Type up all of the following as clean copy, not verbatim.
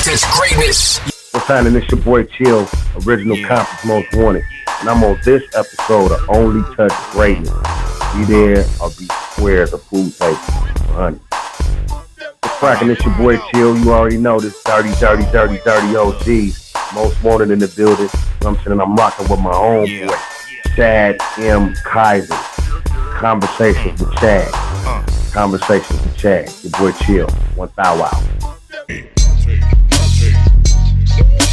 touch greatness. What's happening? It's your boy Chill, original Compton's Most Wanted. And I'm on this episode of Only Touch Greatness. Be there or be square as a food table. Honey. What's cracking? It's your boy Chill. You already know this dirty OGs. Most Wanted in the building. You know what I'm saying? And I'm rocking with my homeboy, Chad M. Kaiser. Conversations with Chad. Conversations with Chad. Your boy Chill. 1 thou out.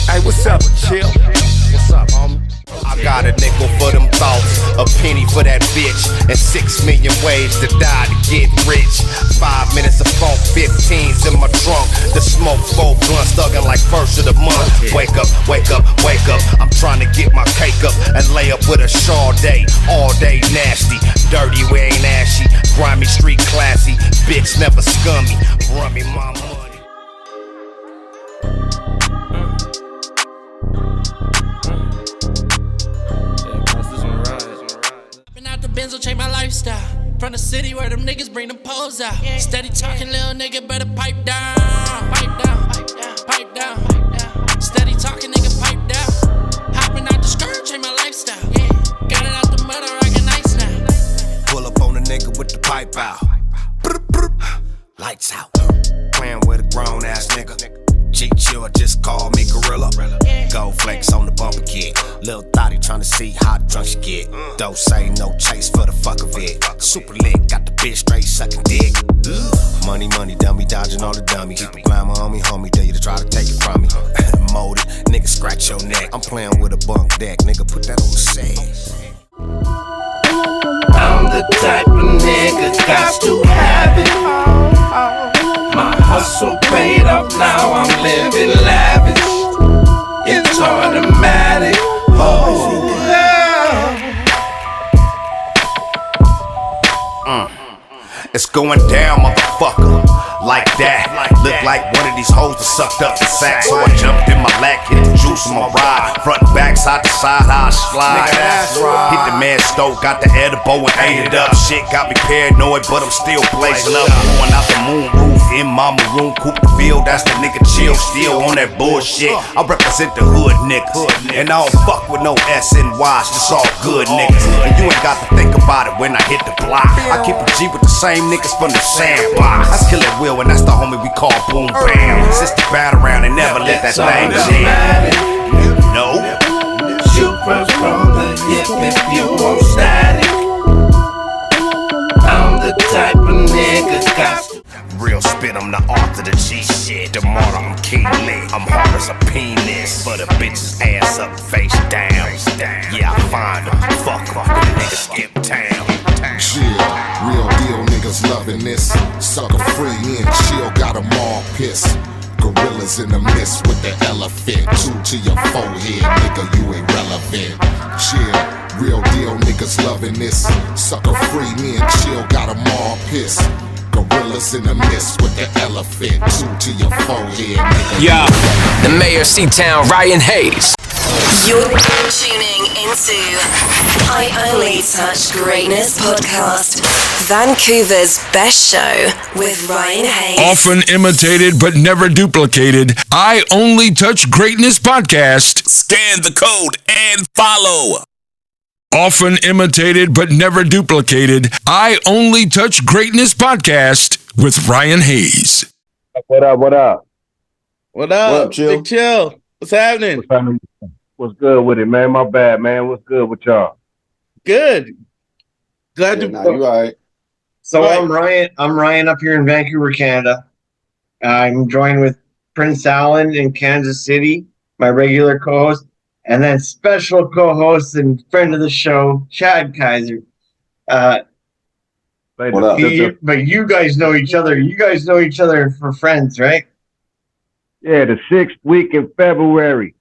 Hey, what's up, Chill? What's up, homie? I got a nickel for them thoughts, a penny for that bitch, and 6 million ways to die to get rich. 5 minutes of funk, 15s in my trunk. The smoke 4 blunts thugging like first of the month. Wake up, wake up, wake up. I'm trying to get my cake up and lay up with a Sade. All day nasty, dirty, we ain't ashy. Grimy, street classy, bitch never scummy. Run me my money. Benzo change my lifestyle. From the city where them niggas bring them poles out. Steady talking, little nigga, better pipe down. Pipe down, pipe down, pipe down, pipe down. Steady talking, nigga, pipe down. Hopping out the skirt, change my lifestyle. Got it out the mud, I rockin' nice now. Pull up on a nigga with the pipe out. Lights out. Playing with a grown ass nigga. G-Chill just call me Gorilla. Gold flakes on the bumper kit. Lil Thotty tryna see how drunk she get. Don't say no chase for the fuck of it. Super lit, got the bitch straight sucking dick. Money, money, dummy, dodging all the dummy. Keep a glamour on me, homie, dare you to try to take it from me. Molded, nigga, scratch your neck. I'm playing with a bunk deck, nigga, put that on the set. I'm the type of nigga got to have it. My hustle paid up, now I'm living lavish. It's automatic. Oh, yeah. It's going down, motherfucker. Like that. Look like one of these hoes that sucked up the sack. So I jumped in my lack, hit the juice in my ride. Front and back, side to side, how I slide. Hit the man stove, got the edible and ate it up. Shit got me paranoid, but I'm still blazing up. Going out the moon roof in my maroon coupe the field. That's the nigga Chill, still on that bullshit. I represent the hood niggas, and I don't fuck with no SNYs, just all good niggas. And you ain't got to think about it when I hit the block. I keep a G with the same niggas from the sandbox. That's Killer Will, and that's the homie we call Boom Bam. Since the bat around and never let that thing jam. No. Shoot first from the hip if you want static. I'm the type of nigga got real spit, I'm the author of the G shit. The martyr, I'm keenly. I'm hard as a penis. For the bitch's ass up, face down. Yeah, I find them. Fuck off, the niggas skip town. Yeah, real deal niggas loving this. Sucker free, me and Chill got them all pissed. Gorillas in the mist with the elephant. 2 to your forehead, nigga, you ain't relevant. Yeah, real deal niggas loving this. Sucker free, me and Chill got them all pissed. Gorillas in the mist with the elephant. 2 to your forehead, nigga. Yeah, the mayor of C-Town, Ryan Hayes. You're tuning into I Only Touch Greatness podcast, Vancouver's best show with Ryan Hayes. Often imitated but never duplicated, I Only Touch Greatness podcast. Scan the code and follow. Often imitated but never duplicated, I Only Touch Greatness podcast with Ryan Hayes. What up? What up? What up, Chill? Big Chill? What's happening? What's good with it, man? My bad, man. What's good with y'all? Good. Glad to. Nah, you all right. So I'm Ryan up here in Vancouver, Canada. I'm joined with Prince Allen in Kansas City, my regular co-host, and then special co-host and friend of the show, Chad Kaiser. What up? But you guys know each other. You guys know each other for friends, right? Yeah, the 6th week in February.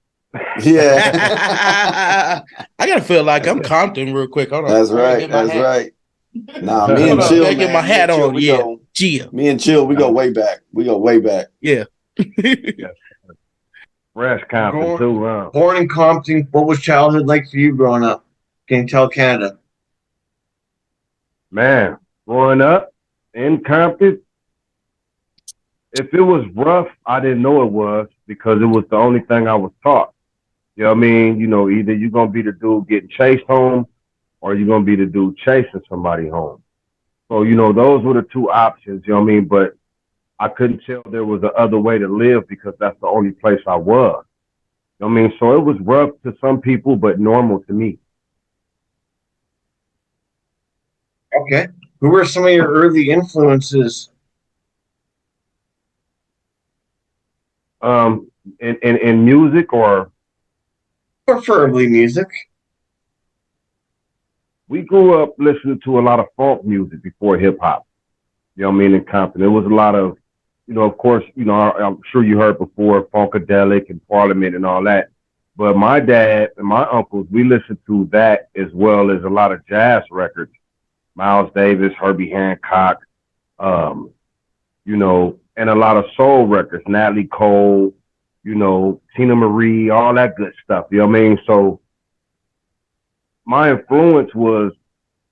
Yeah. I gotta feel like I'm Compton real quick. Hold on. That's right. That's right. Nah, me and Chill. Get my hat on. Yeah. Me and Chill, we go way back. Yeah. Fresh Compton too, huh? Born in Compton. What was childhood like for you growing up? Can you tell Canada? Man, growing up in Compton, If it was rough, I didn't know it was because it was the only thing I was taught. You know what I mean? You know, either you're gonna be the dude getting chased home or you're gonna be the dude chasing somebody home. So, you know, those were the two options, you know what I mean? But I couldn't tell there was a other way to live because that's the only place I was. You know what I mean? So it was rough to some people, but normal to me. Okay. Who were some of your early influences? In music or preferably music. We grew up listening to a lot of funk music before hip hop. You know what I mean? In Compton, there was a lot of, you know, of course, you know, I'm sure you heard before Funkadelic and Parliament and all that. But my dad and my uncles, we listened to that as well as a lot of jazz records. Miles Davis, Herbie Hancock, you know, and a lot of soul records, Natalie Cole, you know, Tina Marie, all that good stuff. You know what I mean? So my influence was,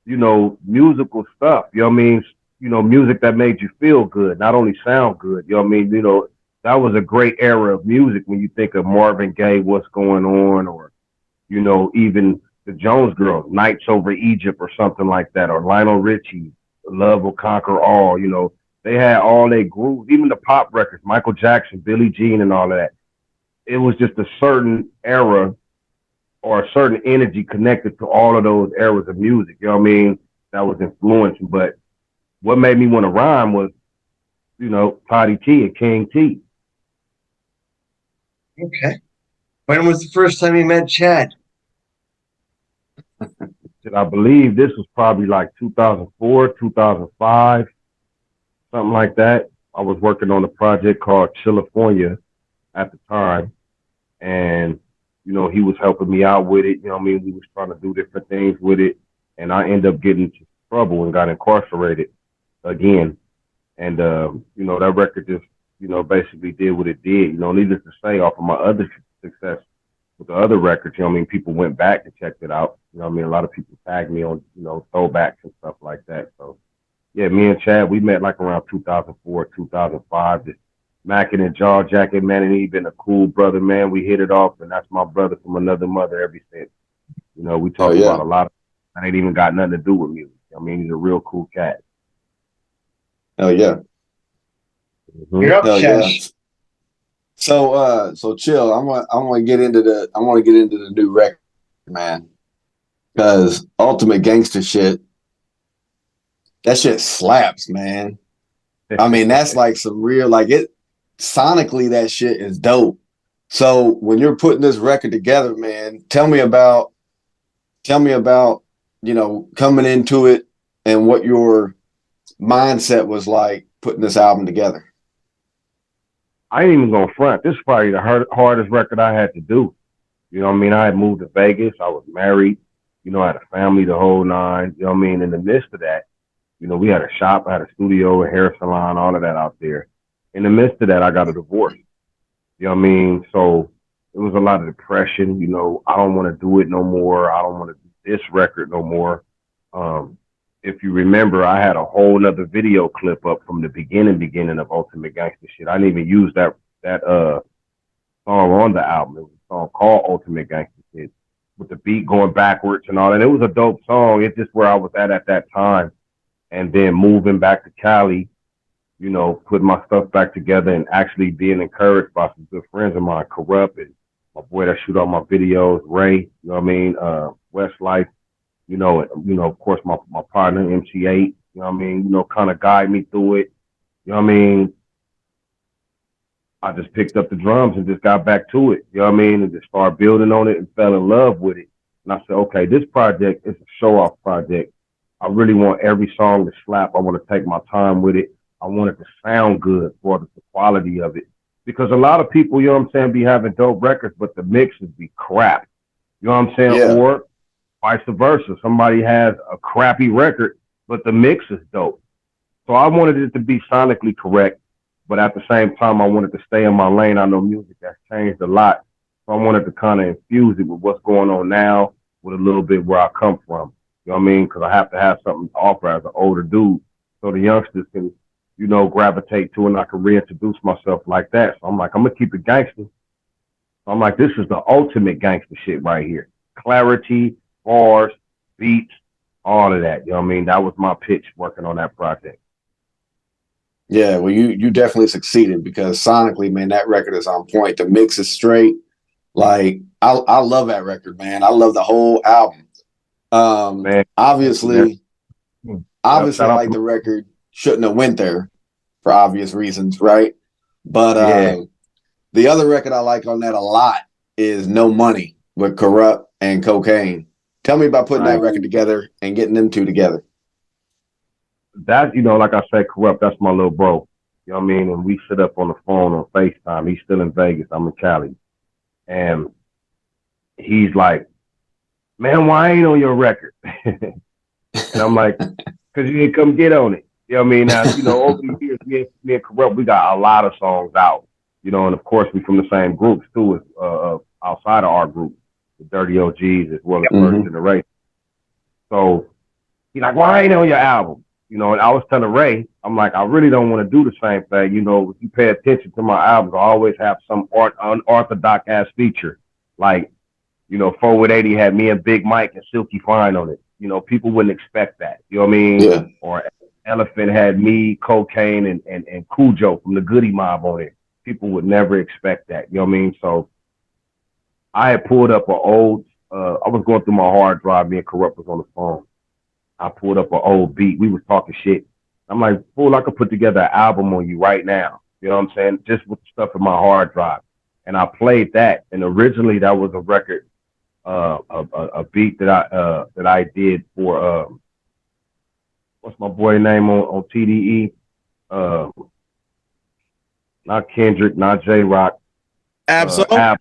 you know, musical stuff. You know what I mean? You know, music that made you feel good, not only sound good. You know what I mean? You know, that was a great era of music when you think of Marvin Gaye, What's Going On, or, you know, even the Jones Girls, Nights Over Egypt or something like that, or Lionel Richie, Love Will Conquer All. You know, they had all their grooves, even the pop records, Michael Jackson, Billie Jean, and all of that. It was just a certain era or a certain energy connected to all of those eras of music. You know what I mean? That was influencing. But what made me want to rhyme was, you know, Potty T and King T. Okay. When was the first time you met Chad? I believe this was probably like 2004, 2005, something like that. I was working on a project called Chilifornia at the time. And, you know, he was helping me out with it. You know what I mean? We was trying to do different things with it. And I ended up getting into trouble and got incarcerated again. And, you know, that record just, you know, basically did what it did. You know, needless to say, off of my other success with the other records, you know what I mean? People went back and checked it out. You know what I mean? A lot of people tagged me on, you know, throwbacks and stuff like that. So, yeah, me and Chad, we met like around 2004, 2005. Just macking and jaw jacking, man. And he been a cool brother, man. We hit it off, and that's my brother from another mother ever since. You know, we talk about a lot of, that ain't even got nothing to do with music. I mean, he's a real cool cat. Oh yeah. Mm-hmm. You're up, Chad. Yeah. So chill. I want to get into the new record, man. Because Ultimate Gangster shit, that shit slaps, man. I mean, that's like some real, like it sonically, that shit is dope. So when you're putting this record together, man, tell me about, you know, coming into it and what your mindset was like putting this album together. I ain't even gonna front. This is probably the hardest record I had to do. You know what I mean? I had moved to Vegas. I was married. You know, I had a family, the whole nine. You know what I mean? In the midst of that, you know, we had a shop, I had a studio, a hair salon, all of that out there. In the midst of that, I got a divorce. You know what I mean? So it was a lot of depression. You know, I don't want to do it no more. I don't want to do this record no more. If you remember, I had a whole nother video clip up from the beginning of Ultimate Gangster shit. I didn't even use that song on the album. It was a song called Ultimate Gangster shit with the beat going backwards and all that. It was a dope song. It's just where I was at that time. And then moving back to Cali, you know, putting my stuff back together and actually being encouraged by some good friends of mine, Corrupt and my boy that shoot all my videos, Ray, you know what I mean, Westlife, you know, of course my partner MC8, you know what I mean, you know, kind of guide me through it. You know what I mean? I just picked up the drums and just got back to it, you know what I mean, and just started building on it and fell in love with it. And I said, okay, this project is a show-off project. I really want every song to slap. I want to take my time with it. I want it to sound good for the quality of it. Because a lot of people, you know what I'm saying, be having dope records, but the mixes be crap. You know what I'm saying? Yeah. Or vice versa. Somebody has a crappy record, but the mix is dope. So I wanted it to be sonically correct, but at the same time, I wanted to stay in my lane. I know music has changed a lot. So I wanted to kind of infuse it with what's going on now, with a little bit where I come from. You know what I mean? Because I have to have something to offer as an older dude, so the youngsters can, gravitate to, and I can reintroduce myself like that. So I'm like, I'm gonna keep it gangster. So I'm like, this is the ultimate gangster shit right here. Clarity, bars, beats, all of that. You know what I mean? That was my pitch working on that project. Yeah, well, you definitely succeeded because sonically, man, that record is on point. The mix is straight. Like I love that record, man. I love the whole album. Man, obviously, shout out like the record shouldn't have went there for obvious reasons, right? But the other record I like on that a lot is No Money with Corrupt and Cocaine. Tell me about putting that record together and getting them two together. That, like I said, Corrupt, that's my little bro. You know what I mean? And we sit up on the phone on FaceTime. He's still in Vegas. I'm in Cali. And he's like, man, why ain't on your record? And I'm like, because you didn't come get on it. You know what I mean? Now, over the years, me and Corrupt, we got a lot of songs out. And of course, we from the same groups, too, as outside of our group, the Dirty OGs, as well as First Generation. So he's like, why ain't on your album? And I was telling Ray, I'm like, I really don't want to do the same thing. If you pay attention to my albums, I always have some unorthodox ass feature. Like, Forward 80 had me and Big Mike and Silky Fine on it. People wouldn't expect that. You know what I mean? Yeah. Or Elephant had me, Cocaine, and Cujo from the Goody Mob on it. People would never expect that. You know what I mean? So I had pulled up an old, I was going through my hard drive, me and Corrupt was on the phone. I pulled up an old beat. We was talking shit. I'm like, fool, I could put together an album on you right now. You know what I'm saying? Just with the stuff in my hard drive. And I played that. And originally that was a record, a beat that I did for, what's my boy name on TDE? Not Kendrick, not J-Rock. Absol.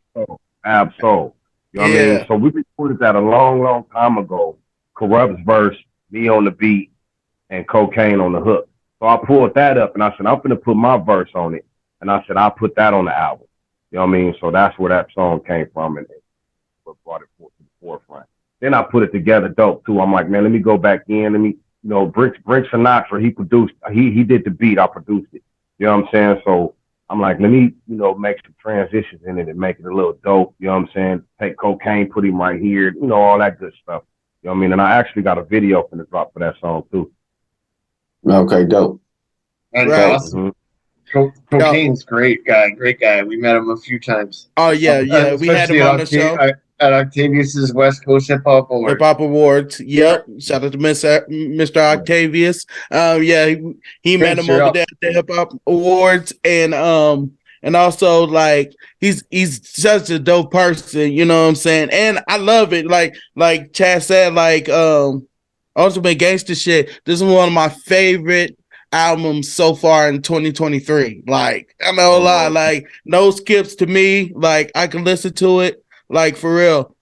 Absol. You know what I mean? So we recorded that a long, long time ago. Corrupt's verse, me on the beat, and Cocaine on the hook. So I pulled that up, and I said, I'm going to put my verse on it. And I said, I'll put that on the album. You know what I mean? So that's where that song came from, and it brought it to the forefront. Then I put it together dope, too. I'm like, man, let me go back in. Let me, Brink Sinatra, he produced, he did the beat. I produced it. You know what I'm saying? So I'm like, let me, make some transitions in it and make it a little dope. You know what I'm saying? Take Cocaine, put him right here, all that good stuff. You know what I mean? And I actually got a video from the drop for that song, too. Okay, dope. That's awesome. Cocaine's great guy. We met him a few times. Oh, yeah. We had him on the show. At Octavius's West Coast Hip Hop Awards. Hip Hop Awards. Yep. Shout out to Mr. Octavius. He met him over there at the Hip Hop Awards, and also like he's such a dope person, you know what I'm saying? And I love it. Like Chad said, like Ultimate Gangster shit. This is one of my favorite albums so far in 2023. Like, I'm not gonna lie, like no skips to me. Like I can listen to it. Like, for real.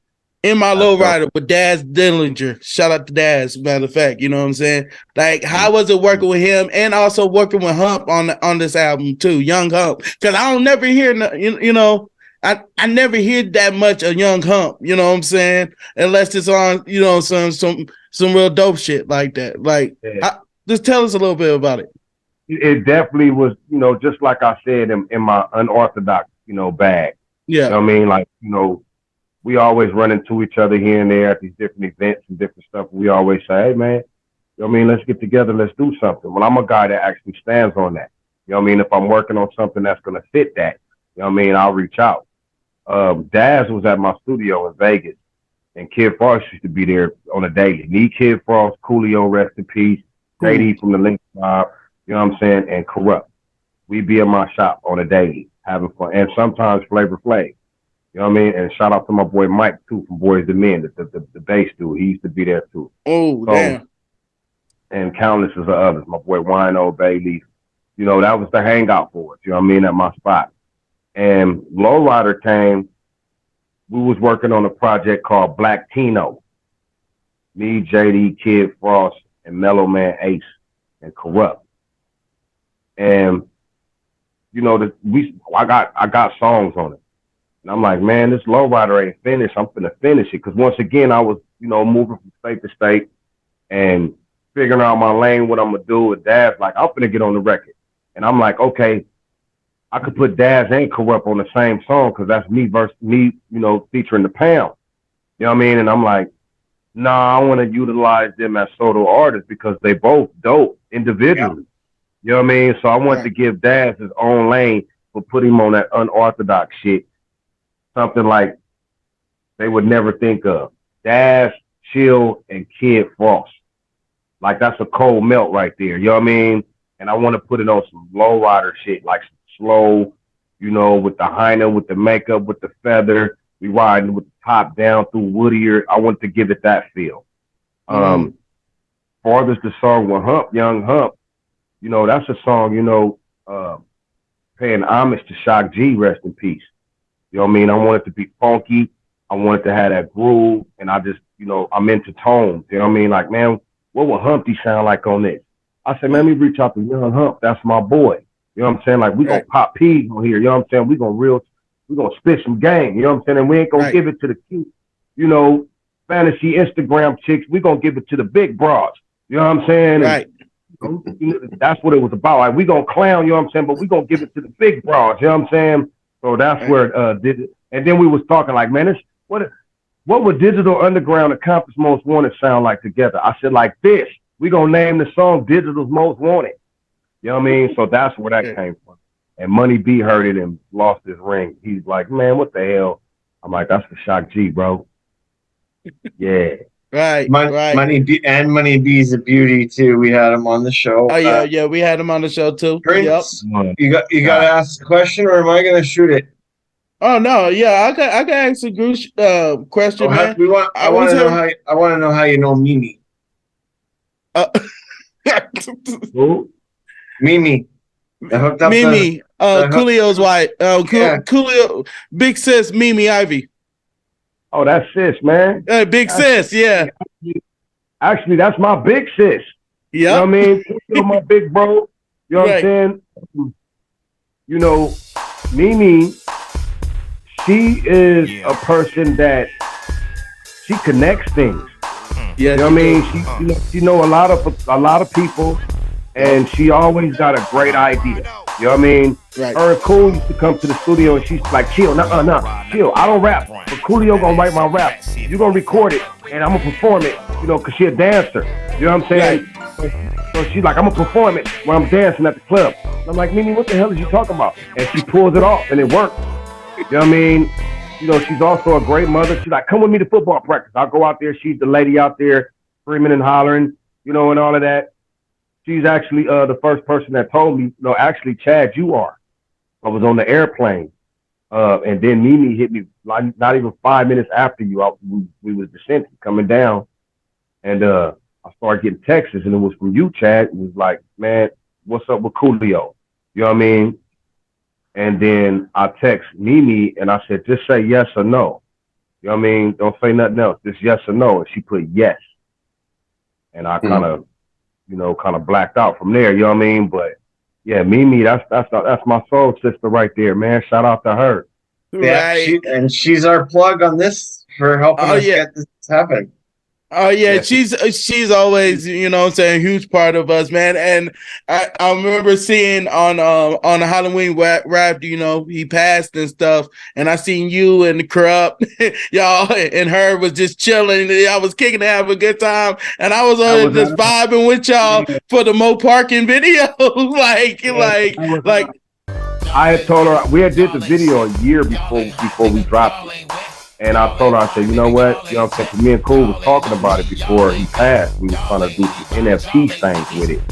In my lowrider with Daz Dillinger. Shout out to Daz, matter of fact. You know what I'm saying? Like, how was it working with him and also working with Hump on this album, too? Young Hump. Because I don't never hear, I never hear that much of Young Hump. You know what I'm saying? Unless it's on, some real dope shit like that. Like, just tell us a little bit about it. It definitely was, just like I said, in my unorthodox, bag. Yeah. You know what I mean? Like, we always run into each other here and there at these different events and different stuff. We always say, hey, man, you know what I mean? Let's get together. Let's do something. Well, I'm a guy that actually stands on that. You know what I mean? If I'm working on something that's going to fit that, you know what I mean? I'll reach out. Daz was at my studio in Vegas, and Kid Frost used to be there on a daily. Me, Kid Frost, Coolio, rest in peace, JD from the Link Mob, you know what I'm saying? And Corrupt. We be in my shop on a daily, having fun. And sometimes Flavor Flav. You know what I mean? And shout out to my boy Mike, too, from Boys to Men, the bass dude. He used to be there, too. Oh, damn. And countless of others. My boy Wino, Bailey. That was the hangout for us, you know what I mean, at my spot. And Lowrider came. We was working on a project called Black Tino. Me, JD, Kid Frost, and Mellow Man Ace, and Corrupt. And, I got songs on it. And I'm like, man, this Lowrider ain't finished. I'm finna finish it. Because once again, I was, moving from state to state and figuring out my lane, what I'm going to do with Dad. Like, I'm finna get on the record. And I'm like, okay, I could put Daz and Corrupt on the same song because that's me versus me, featuring the Pound. You know what I mean? And I'm like, nah, I want to utilize them as solo artists because they both dope individually. Yeah. You know what I mean? So I want to give Daz his own lane, but put him on that unorthodox shit. Something like they would never think of. Daz, Chill, and Kid Frost. Like that's a cold melt right there. You know what I mean? And I want to put it on some lowrider shit, like some slow, with the hyena, with the makeup, with the feather. We riding with the top down through Woodier. I want to give it that feel. Farthest the song with Hump, Young Hump. That's a song, paying homage to Shock G, rest in peace. You know what I mean? I want it to be funky. I want it to have that groove. And I just, I'm into tones. You know what I mean? Like, man, what would Humpty sound like on this? I said, man, let me reach out to Young Hump. That's my boy. You know what I'm saying? Like, we gonna pop peas on here. You know what I'm saying? We gonna spit some game. You know what I'm saying? And we ain't gonna give it to the cute, fantasy Instagram chicks. We gonna give it to the big broads. You know what I'm saying? Right. And, that's what it was about. Like, we gonna clown, you know what I'm saying? But we gonna give it to the big broads. You know what I'm saying? So that's where did it. And then we was talking like, man, what would Digital Underground and Compton's Most Wanted sound like together? I said, like this. We gonna name the song Digital's Most Wanted. You know what I mean? So that's where that came from. And Money B heard it and lost his ring. He's like, man, what the hell? I'm like, that's the Shock G, bro. Yeah. Right. Money B's a beauty too. We had him on the show. Oh yeah, we had him on the show too. Prince, you got to ask a question, or am I gonna shoot it? Oh no, yeah, I can ask a good question, man. I want to know how you know Mimi. Mimi. Mimi, Coolio's wife. Coolio, big sis, Mimi Ivy. Oh, that's sis, man. Big sis, yeah. Actually, that's my big sis. Yeah. You know what I mean? My big bro. You know what I'm saying? Mimi, she is a person that she connects things. Yeah, you know what I mean? She know a lot of people, and she always got a great idea. You know what I mean? Right. Her and Cool used to come to the studio, and she's like, chill, chill. I don't rap, but Coolio gonna write my rap. You gonna record it, and I'm gonna perform it. Cause she a dancer. You know what I'm saying? Right. So she's like, I'm gonna perform it when I'm dancing at the club. And I'm like, Mimi, what the hell is you talking about? And she pulls it off, and it works. You know what I mean? She's also a great mother. She's like, come with me to football practice. I'll go out there. She's the lady out there screaming and hollering, and all of that. She's actually the first person that told me, actually, Chad, you are. I was on the airplane. And then Mimi hit me not even 5 minutes after you. We was descending, coming down. And I started getting texts, and it was from you, Chad. It was like, man, what's up with Coolio? You know what I mean? And then I text Mimi, and I said, just say yes or no. You know what I mean? Don't say nothing else. Just yes or no. And she put yes. And I kind of blacked out from there. You know what I mean? But yeah, Mimi, that's my soul sister right there, man. Shout out to her. Yeah, right. She's our plug on this for helping us get this happen. Oh yeah, she's always, huge part of us, man. And I remember seeing on the Halloween rap, he passed and stuff, and I seen you and Corrupt, y'all, and her was just chilling. Y'all was kicking to have a good time, and I was just vibing with y'all for the Mo Parkin video, like. I had told her we had did the video a year before we dropped it. And I told her, I said, you know what? You know what I'm saying? Me and Cool was talking about it before he passed. We was trying to do some NFT things with it.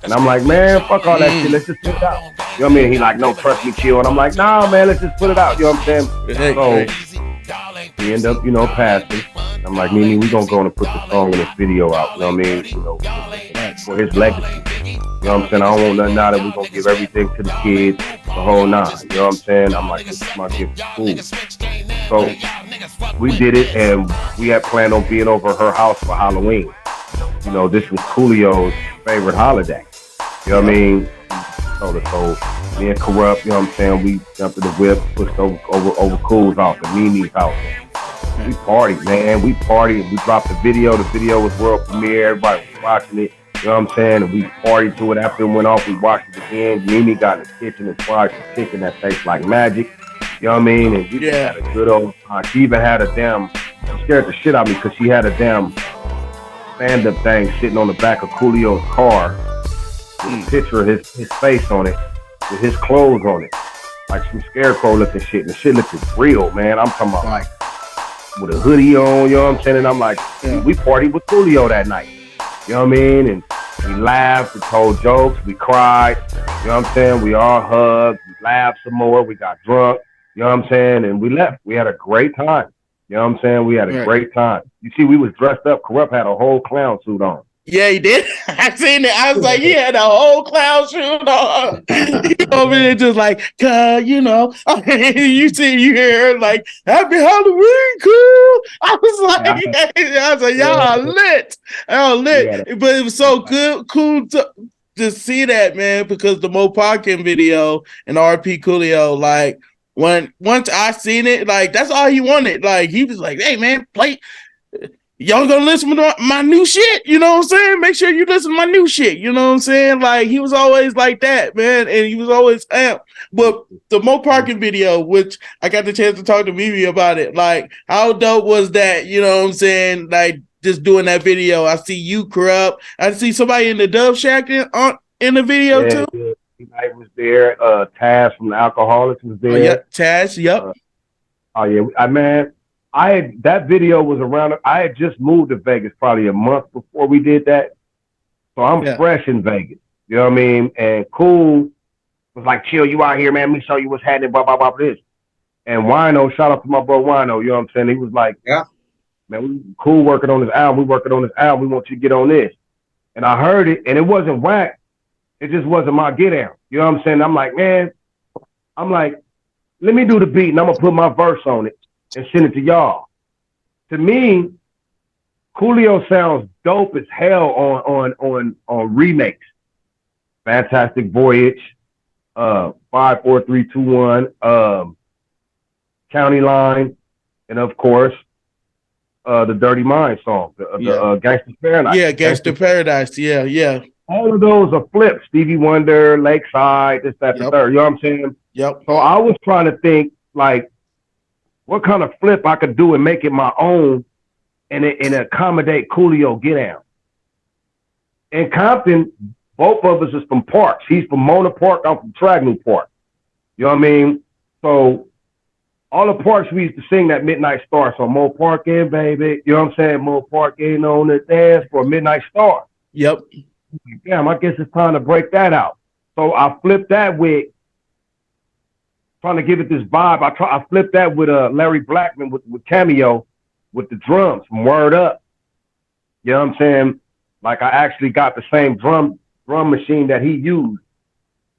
And I'm like, man, fuck all that shit. Let's just put it out. You know what I mean? He like, no, trust me, chill. And I'm like, nah, man, let's just put it out. You know what I'm saying? So we end up, passing. I'm like, Mimi, we gonna go and put the song in this video out. You know what I mean? For his legacy. You know what I'm saying? I don't want nothing out of it. We gonna give everything to the kids, the whole nine. You know what I'm saying? I'm like, this is my gift to Cool. So we did it, and we had planned on being over her house for Halloween. This was Coolio's favorite holiday. You know what I mean? So me and Corrupt, you know what I'm saying? We jumped in the whip, pushed over Cool's house and Mimi's house. We partied, man. We partied. We dropped the video. The video was world premiere. Everybody was watching it. You know what I'm saying? And we partied to it after it went off. We watched it again. Mimi got in the kitchen and fried some chicken that tastes like magic. You know what I mean? And we just had a good old time. She even had she scared the shit out of me because she had a damn stand-up thing sitting on the back of Coolio's car with a picture of his face on it with his clothes on it. Like some scarecrow looking shit. And the shit looked real, man. I'm talking about like with a hoodie on, you know what I'm saying? And I'm like, we partied with Coolio that night. You know what I mean? And we laughed, we told jokes, we cried, you know what I'm saying? We all hugged, we laughed some more, we got drunk, you know what I'm saying? And we left. We had a great time. You know what I'm saying? We had a great time. You see, we was dressed up. Corrupt had a whole clown suit on. Yeah, he did. I seen it. I was like, he had a whole clown suit on. He over there just like, you know, you hear like, Happy Halloween, cool. I was like, y'all are lit. Y'all lit. But it was so cool to see that, man, because the Mo Parkin video and RP Coolio, like, once I seen it, like, that's all he wanted. Like, he was like, hey, man, play. Y'all gonna listen to my new shit, you know what I'm saying? Make sure you listen to my new shit, you know what I'm saying? Like, he was always like that, man, and he was always amped. But the Mo Parkin video, which I got the chance to talk to Mimi about it, like, how dope was that, you know what I'm saying? Like, just doing that video. I see you, Corrupt. I see somebody in the Dove Shack in the video, too. Yeah, Knight was there. Taz from the Alcoholics was there. Oh, yeah, Taz, yep. That video was around. I had just moved to Vegas probably a month before we did that. So I'm fresh in Vegas. You know what I mean? And Cool was like, chill, you out here, man. Let me show you what's happening, blah, blah, blah, this. And Wino, shout out to my bro Wino, you know what I'm saying? He was like, man, we Cool working on this album. We working on this album. We want you to get on this. And I heard it, and it wasn't whack. It just wasn't my get out. You know what I'm saying? I'm like, let me do the beat, and I'm going to put my verse on it and send it to y'all. To me, Coolio sounds dope as hell on remakes. Fantastic Voyage, 5, 4, 3, 2, 1, County Line, and of course, the Dirty Mind song, the Gangsta Paradise. Yeah, Gangsta Paradise. Yeah. All of those are flips. Stevie Wonder, Lakeside, this, that, the third. You know what I'm saying? Yep. So I was trying to think, like, what kind of flip I could do and make it my own and accommodate Coolio get out. In Compton, both of us is from Parks. He's from Mona Park. I'm from Tragno Park. You know what I mean? So all the Parks, we used to sing that Midnight Star. So Mo Parkin, baby. You know what I'm saying? Mo Parkin on the dance for Midnight Star. Yep. Damn, I guess it's time to break that out. So I flipped that with trying to give it this vibe. I flipped that with Larry Blackman with Cameo with the drums from Word Up. You know what I'm saying? Like I actually got the same drum machine that he used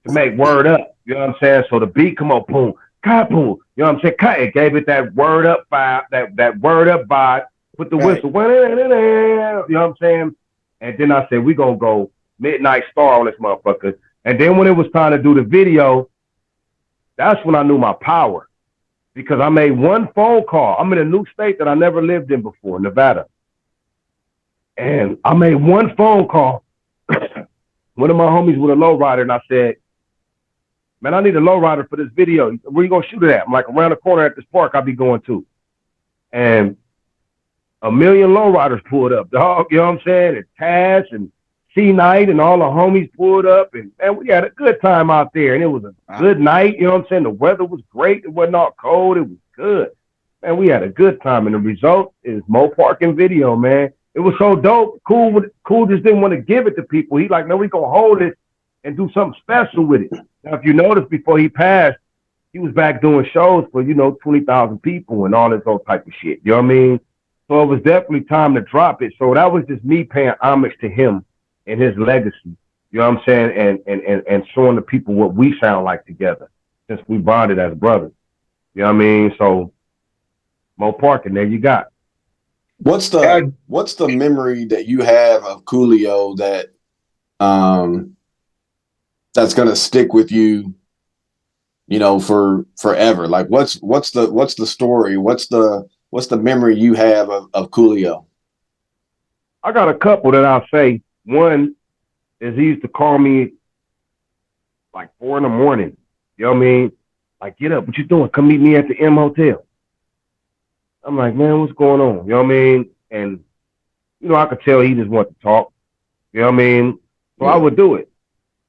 to make Word Up. You know what I'm saying? So the beat come on, boom, ka boom. You know what I'm saying? It gave it that Word Up vibe, that Word Up vibe. Put the whistle, you know what I'm saying? And then I said, we gonna go Midnight Star on this motherfucker. And then when it was time to do the video, that's when I knew my power. Because I made one phone call. I'm in a new state that I never lived in before, Nevada. And I made one phone call. One of my homies with a lowrider, and I said, man, I need a lowrider for this video. Where you gonna shoot it at? I'm like, around the corner at this park I'll be going to. And a million lowriders pulled up, dog. You know what I'm saying? And Taz and C-Night and all the homies pulled up. And man, we had a good time out there. And it was a good night. You know what I'm saying? The weather was great. It wasn't all cold. It was good. Man, we had a good time. And the result is Mo Parkin video, man. It was so dope. Cool just didn't want to give it to people. He like, no, we gonna hold it and do something special with it. Now, if you notice, before he passed, he was back doing shows for, 20,000 people and all this old type of shit. You know what I mean? So it was definitely time to drop it. So that was just me paying homage to him and his legacy. You know what I'm saying? And showing the people what we sound like together since we bonded as brothers. You know what I mean? So Mo Parkin, there you got. What's the memory that you have of Coolio that that's gonna stick with you, for forever? Like what's the story? What's the memory you have of Coolio? I got a couple that I'll say. One, is he used to call me like 4 in the morning. You know what I mean? Like, get up, what you doing? Come meet me at the M Hotel. I'm like, man, what's going on? You know what I mean? And, you know, I could tell he just wanted to talk. You know what I mean? So I would do it.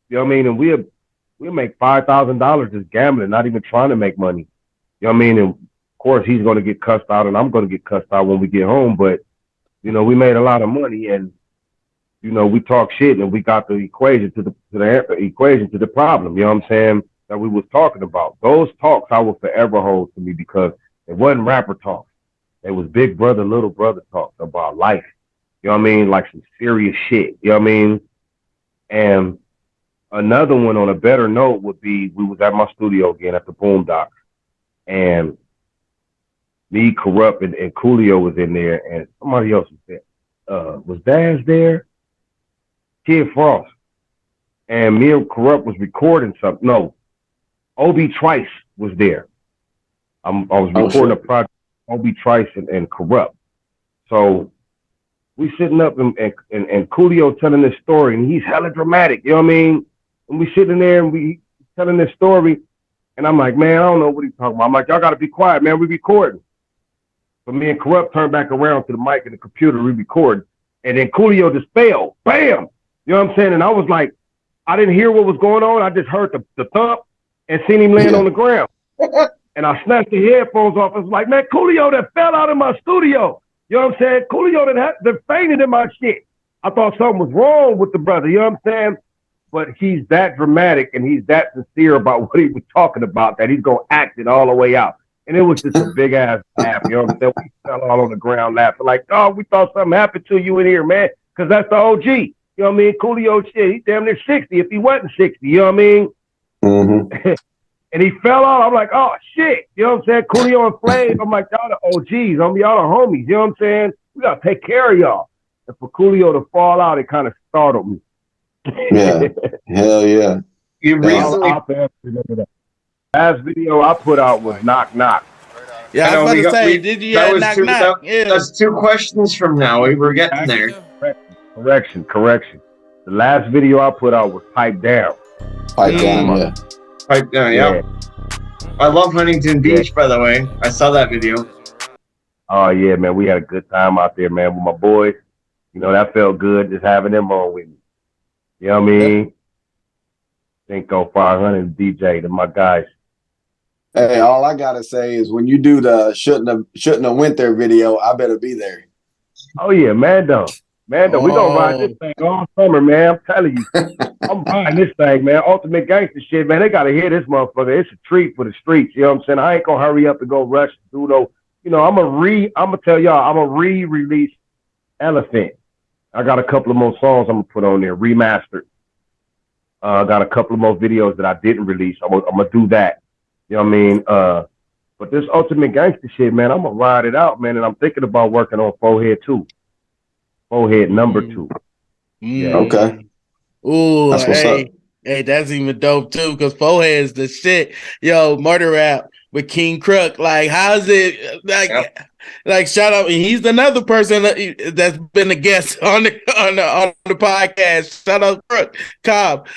You know what I mean? And we'll make $5,000 just gambling, not even trying to make money. You know what I mean? And of course, he's going to get cussed out, and I'm going to get cussed out when we get home. But, you know, we made a lot of money, and, you know, we talk shit, and we got the equation to the problem. You know what I'm saying? That we was talking about. Those talks I will forever hold to me because it wasn't rapper talks. It was big brother, little brother talks about life. You know what I mean? Like some serious shit. You know what I mean? And another one on a better note would be we was at my studio again at the Boondocks, and me, Corrupt, and Coolio was in there, and somebody else was there. Was Daz there? Kid Frost. And me and Corrupt was recording something. No, Obi Trice was there. I was recording a project, Obi Trice and Corrupt. So we sitting up and Coolio telling this story, and he's hella dramatic. You know what I mean? And we sitting there and we telling this story, and I'm like, man, I don't know what he's talking about. I'm like, y'all got to be quiet, man. We recording. So me and Corrupt turned back around to the mic and the computer, we recording. And then Coolio just fell. Bam! You know what I'm saying? And I was like, I didn't hear what was going on. I just heard the thump and seen him laying on the ground. And I snatched the headphones off. I was like, man, Coolio that fell out of my studio. You know what I'm saying? Coolio that fainted in my shit. I thought something was wrong with the brother. You know what I'm saying? But he's that dramatic and he's that sincere about what he was talking about that he's going to act it all the way out. And it was just a big ass laugh. You know what I'm saying? We fell all on the ground laughing like, oh, we thought something happened to you in here, man. Because that's the OG. You know what I mean? Coolio shit. He's damn near 60 if he wasn't 60. You know what I mean? Mm-hmm. And he fell out. I'm like, oh, shit. You know what I'm saying? Coolio and Flav. I'm like, y'all the OGs. Y'all the homies. You know what I'm saying? We got to take care of y'all. And for Coolio to fall out, it kind of startled me. Yeah. Hell yeah. You recently... Last video I put out was Knock Knock. Yeah, I was about to say, did you have Knock Knock? That's 2 questions from now. We were getting there. Correction. The last video I put out was Pipe Down. Pipe Down, yeah. Pipe Down, yeah. I love Huntington Beach, by the way. I saw that video. Oh, yeah, man. We had a good time out there, man, with my boys. You know, that felt good just having them on with me. You know what I mean? Cinco 500 DJ to my guys. Hey, all I gotta say is when you do the shouldn't have went there video, I better be there. Oh yeah, Mando, we gonna ride this thing all summer, man. I'm telling you, I'm riding this thing, man. Ultimate gangster shit, man. They gotta hear this motherfucker. It's a treat for the streets. You know what I'm saying? I ain't gonna hurry up and go rush through no. You know, I'm gonna tell y'all, I'm gonna re-release Elephant. I got a couple of more songs I'm gonna put on there, remastered. I got a couple of more videos that I didn't release. I'm gonna do that. You know what I mean? But this Ultimate Gangster shit, man, I'm gonna ride it out, man. And I'm thinking about working on Forehead 2. Forehead number 2. Yeah. Okay. Ooh, that's what's up. Hey, that's even dope too, because Forehead is the shit. Yo, Murder Rap with King Crook. Like, how's it like shout out, he's another person that's been a guest on the podcast. Shout out Crook Cobb.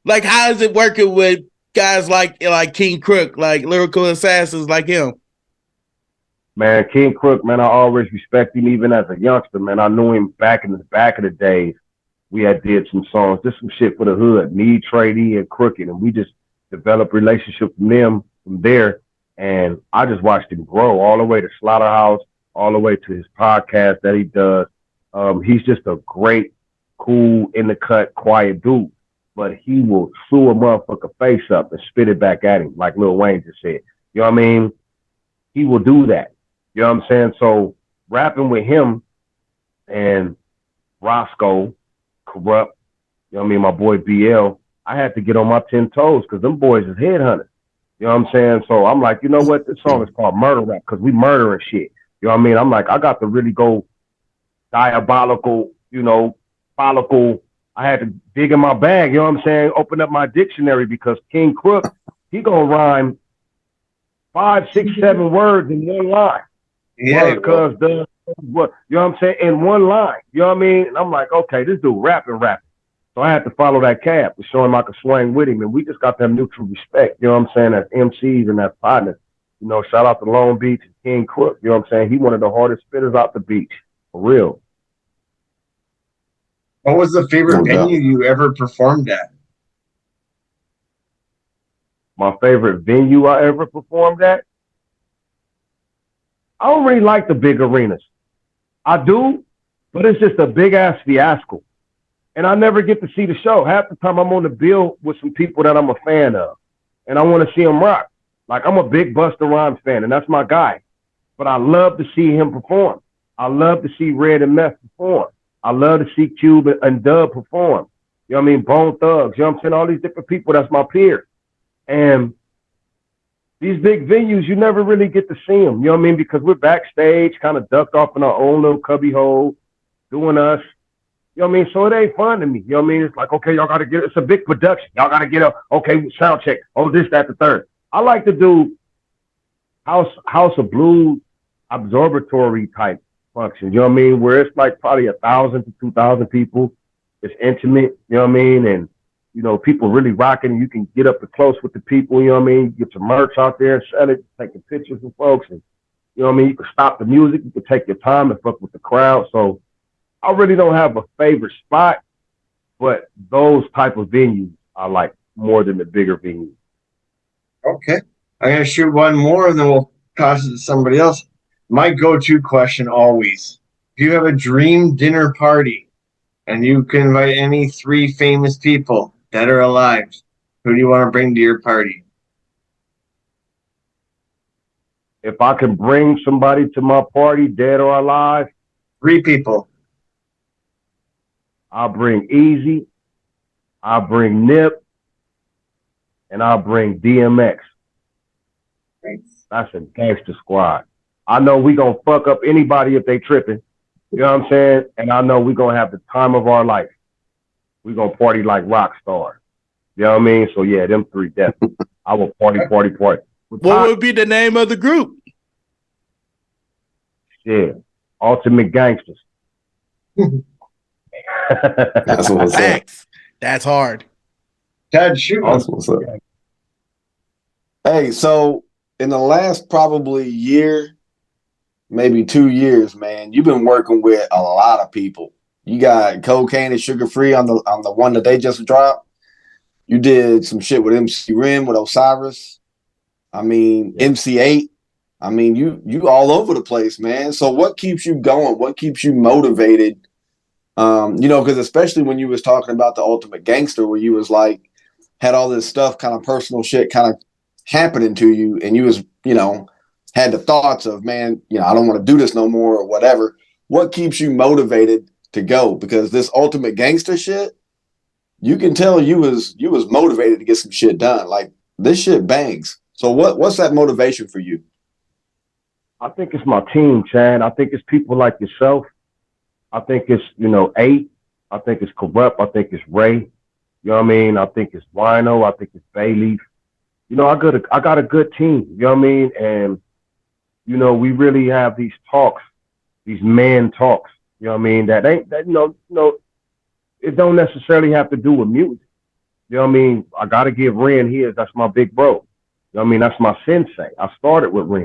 Like, how is it working with guys like King Crook, like lyrical assassins like him? Man, King Crook, man, I always respect him even as a youngster, man. I knew him back in the days. We had did some songs, just some shit for the hood, me, Trady, and Crooked, and we just developed relationships from there. And I just watched him grow all the way to Slaughterhouse, all the way to his podcast that he does. He's just a great, cool, in the cut, quiet dude. But he will sew a motherfucker face up and spit it back at him, like Lil Wayne just said. You know what I mean? He will do that. You know what I'm saying? So rapping with him and Roscoe, Corrupt, you know what I mean, my boy BL, I had to get on my 10 toes because them boys is headhunters. You know what I'm saying? So I'm like, you know what? This song is called Murder Rap because we murdering shit. You know what I mean? I'm like, I got to really go diabolical, you know, follicle. I had to dig in my bag, you know what I'm saying? Open up my dictionary because King Crook, he gonna rhyme 5, 6, 7 words in one line. Yeah, because you know what I'm saying? In one line. You know what I mean? And I'm like, okay, this dude rapping. So I had to follow that cab to show him I could swing with him. And we just got that mutual respect, you know what I'm saying, as MCs and as partners. You know, shout out to Long Beach and King Crook, you know what I'm saying? He one of the hardest spitters out the beach, for real. What was the favorite venue you ever performed at? My favorite venue I ever performed at? I don't really like the big arenas. I do, but it's just a big ass fiasco. And I never get to see the show. Half the time I'm on the bill with some people that I'm a fan of. And I want to see them rock. Like, I'm a big Busta Rhymes fan, and that's my guy. But I love to see him perform. I love to see Red and Meth perform. I love to see Cube and Dub perform. You know what I mean? Bone Thugs. You know what I'm saying? All these different people, that's my peers. And these big venues, you never really get to see them. You know what I mean? Because we're backstage, kind of ducked off in our own little cubby hole, doing us. You know what I mean? So it ain't fun to me. You know what I mean? It's like, okay, y'all got to get, it's a big production. Y'all got to get up. Okay, sound check. Oh, this, that, the third. I like to do House of Blues observatory type functions. You know what I mean? Where it's like probably 1,000 to 2,000 people. It's intimate. You know what I mean? And, you know, people really rocking. You can get up close with the people. You know what I mean? Get your merch out there and sell it, taking pictures with folks. And, you know what I mean? You can stop the music. You can take your time and fuck with the crowd. So I really don't have a favorite spot, but those type of venues I like more than the bigger venues. Okay. I'm going to shoot one more and then we'll toss it to somebody else. My go-to question always, if you have a dream dinner party and you can invite any 3 famous people that are alive, who do you want to bring to your party? If I can bring somebody to my party, dead or alive? 3 people. I'll bring Easy, I'll bring Nip, and I'll bring DMX. Thanks. That's a gangster squad. I know we gonna fuck up anybody if they tripping. You know what I'm saying? And I know we gonna have the time of our life. We gonna party like rock stars. You know what I mean? So yeah, them 3 definitely. I will party. What would be the name of the group? Yeah, Ultimate Gangsters. That's what's up. That's hard. Ted, shoot. That's what's up. Hey, so in the last probably year, maybe 2 years, man, you've been working with a lot of people. You got Cocaine and Sugar Free on the one that they just dropped. You did some shit with MC Ren, with Osiris. I mean, yeah. MC8. I mean, you all over the place, man. So what keeps you going? What keeps you motivated? You know, because especially when you was talking about the Ultimate Gangster, where you was like, had all this stuff, kind of personal shit kind of happening to you, and you was, you know, had the thoughts of, man, you know, I don't want to do this no more or whatever. What keeps you motivated to go? Because this Ultimate Gangster shit, you can tell you was motivated to get some shit done. Like, this shit bangs. So what's that motivation for you? I think it's my team, Chad. I think it's people like yourself. I think it's, you know, 8. I think it's Corrupt. I think it's Ray. You know what I mean? I think it's Wino. I think it's Bayleaf. You know, I got a good team. You know what I mean? And, you know, we really have these talks, these man talks. You know what I mean? That you know, it don't necessarily have to do with music. You know what I mean? I got to give Ren his. That's my big bro. You know what I mean? That's my sensei. I started with Ren.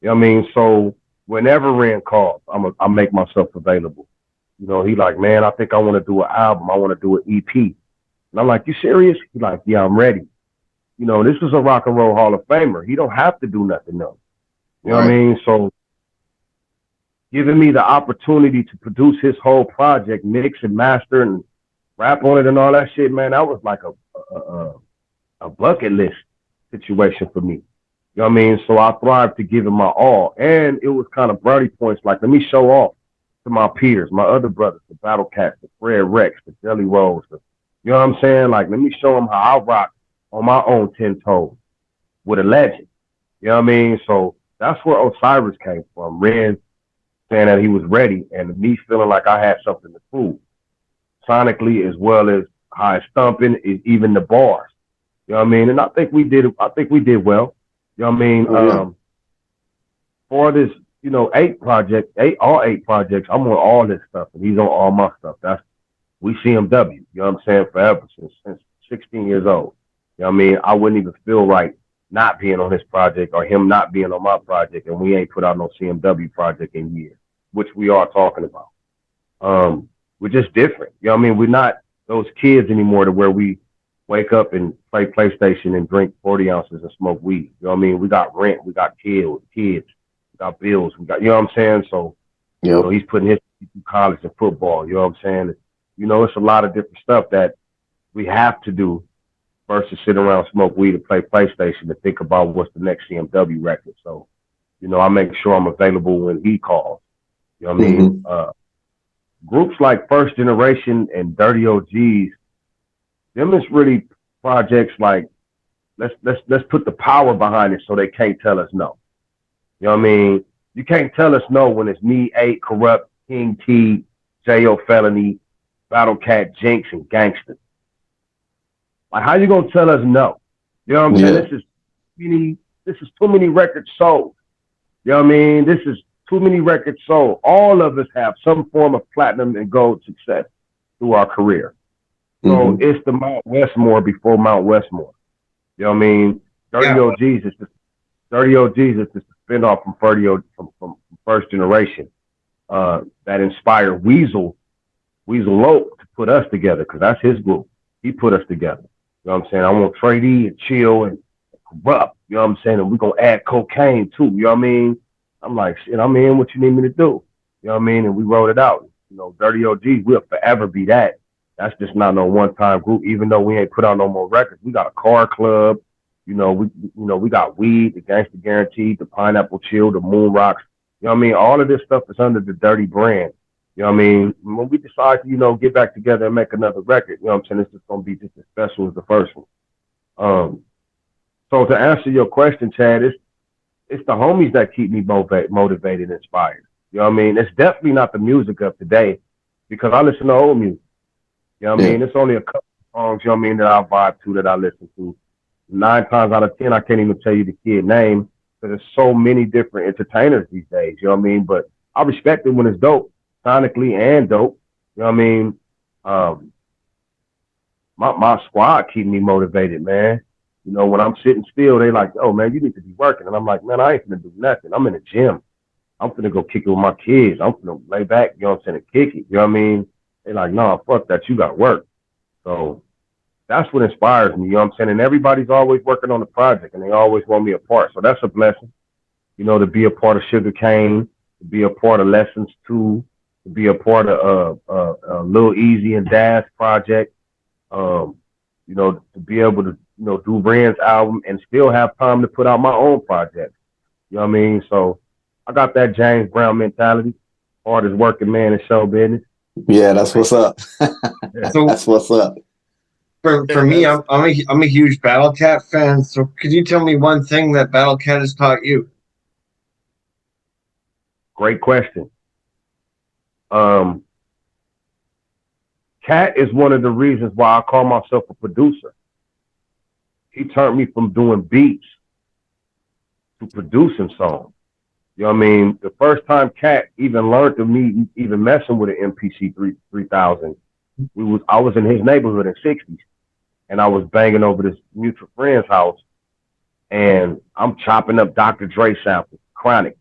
You know what I mean? So whenever Ren calls, I make myself available. You know, he like, man, I think I want to do an album. I want to do an EP. And I'm like, you serious? He like, yeah, I'm ready. You know, this is a rock and roll Hall of Famer. He don't have to do nothing else. You know what I mean? So giving me the opportunity to produce his whole project, mix and master and rap on it and all that shit, man, that was like a bucket list situation for me. You know what I mean? So I thrived to give him my all. And it was kind of brownie points, like, let me show off to my peers, my other brothers, the Battle Cats, the Fred Rex, the Jelly Rolls. You know what I'm saying? Like, let me show them how I rock on my own 10 toes with a legend. You know what I mean? So that's where Osiris came from. Ren saying that he was ready and me feeling like I had something to prove. Sonically, as well as how it's thumping, even the bars. You know what I mean? And I think we did well. You know what I mean? For this, you know, all 8 projects, I'm on all this stuff, and he's on all my stuff. That's we CMW, you know what I'm saying, forever, since 16 years old. You know what I mean? I wouldn't even feel right not being on his project or him not being on my project, and we ain't put out no CMW project in years, which we are talking about. We're just different. You know what I mean? We're not those kids anymore to where we wake up and play PlayStation and drink 40 ounces and smoke weed. You know what I mean? We got rent, we got kids, we got bills, we got, you know what I'm saying? So, you know, he's putting his through college and football, you know what I'm saying? You know, it's a lot of different stuff that we have to do versus sit around, smoke weed, and play PlayStation to think about what's the next CMW record. So, you know, I make sure I'm available when he calls. You know what I mean? Groups like First Generation and Dirty OGs, them is really projects like let's put the power behind it so they can't tell us no. You know what I mean? You can't tell us no when it's me, 8, Corrupt, King T, J.O. Felony, Battle Cat, Jinx, and Gangster. Like, how you gonna tell us no? You know what I'm saying? This is too many records sold. You know what I mean? This is too many records sold. All of us have some form of platinum and gold success through our career. So it's the Mount Westmore before Mount Westmore. You know what I mean? Dirty OGs is the spinoff from First Generation that inspired Weasel Lope to put us together, because that's his group. He put us together. You know what I'm saying? I want Trey D and Chill and Corrupt. You know what I'm saying? And we're going to add cocaine too. You know what I mean? I'm like, shit, I'm in. What you need me to do? You know what I mean? And we wrote it out. You know, Dirty OGs, we'll forever be that. That's just not no one-time group. Even though we ain't put out no more records, we got a car club. You know, we got weed, the Gangster Guaranteed, the Pineapple Chill, the Moon Rocks. You know what I mean? All of this stuff is under the Dirty brand. You know what I mean? When we decide to, you know, get back together and make another record, you know what I'm saying? It's just gonna be just as special as the first one. So to answer your question, Chad, it's the homies that keep me motivated and inspired. You know what I mean? It's definitely not the music of today, because I listen to old music. You know what I mean? It's only a couple of songs, you know what I mean, that I vibe to, that I listen to. 9 times out of 10, I can't even tell you the kid name, because there's so many different entertainers these days, you know what I mean? But I respect it when it's dope, sonically and dope. You know what I mean? My squad keep me motivated, man. You know, when I'm sitting still, they like, oh, man, you need to be working. And I'm like, man, I ain't gonna do nothing. I'm in the gym. I'm gonna go kick it with my kids. I'm gonna lay back, you know what I'm saying, and kick it. You know what I mean? They like, no, fuck that. You got to work. So that's what inspires me. You know what I'm saying? And everybody's always working on the project, and they always want me a part. So that's a blessing, you know, to be a part of Sugar Cane, to be a part of Lessons 2, to be a part of Lil Easy and Dad's project. You know, to be able to, you know, do Ren's album and still have time to put out my own project. You know what I mean? So I got that James Brown mentality, hardest working man in show business. Yeah, that's what's up. That's what's up. For me, I'm a huge Battle Cat fan. So could you tell me one thing that Battle Cat has taught you? Great question. Cat is one of the reasons why I call myself a producer. He turned me from doing beats to producing songs. You know what I mean? The first time Cat even learned of me even messing with an MPC 3000, I was in his neighborhood in 60s, and I was banging over this mutual friend's house, and I'm chopping up Dr. Dre samples, Chronic.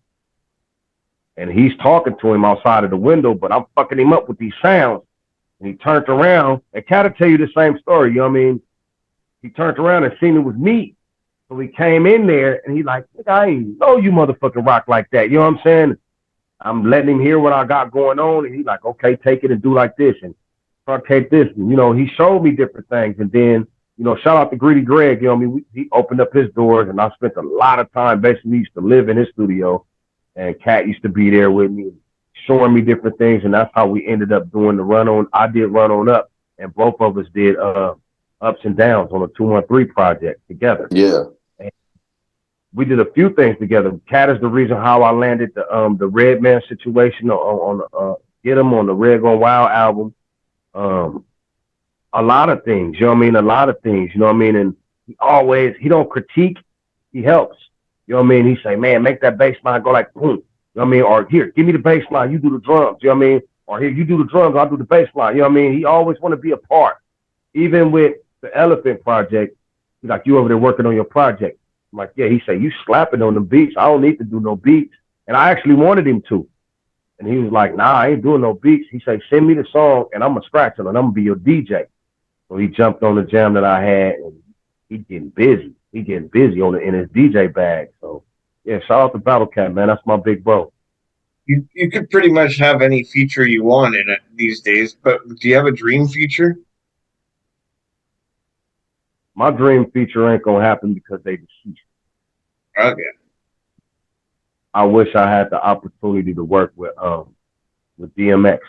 And he's talking to him outside of the window, but I'm fucking him up with these sounds. And he turned around, and Cat will tell you the same story, you know what I mean? He turned around and seen it was me. So he came in there, and he like, I ain't know you motherfucking rock like that. You know what I'm saying? I'm letting him hear what I got going on, and he like, okay, take it and do like this, and take this. And, you know, he showed me different things. And then, you know, shout out to Greedy Greg, you know what I mean? He opened up his doors, and I spent a lot of time, basically used to live in his studio, and Cat used to be there with me, showing me different things, and that's how we ended up doing the Run On. I did Run On Up, and both of us did Ups and Downs on a 213 project together. Yeah. And we did a few things together. Cat is the reason how I landed the Redman situation on Get 'Em on the Red Gone Wild album. A lot of things, you know what I mean? A lot of things, you know what I mean? And he don't critique, he helps. You know what I mean? He say, man, make that bass line go like boom. You know what I mean? Or here, give me the bass line, you do the drums. You know what I mean? or here, you do the drums, I'll do the bass line. You know what I mean? He always want to be a part. Even with the Elephant project, he's like, you over there working on your project. I'm like, yeah. He said, you slapping on the beats. I don't need to do no beats. And I actually wanted him to. And he was like, nah, I ain't doing no beats. He said, send me the song and I'm going to scratch it and I'm going to be your DJ. So he jumped on the jam that I had and he getting busy. He getting busy in his DJ bag. So, yeah, shout out to Battle Cat, man. That's my big bro. You could pretty much have any feature you want in it these days, but do you have a dream feature? My dream feature ain't going to happen because they deceased. Okay. I wish I had the opportunity to work with DMX.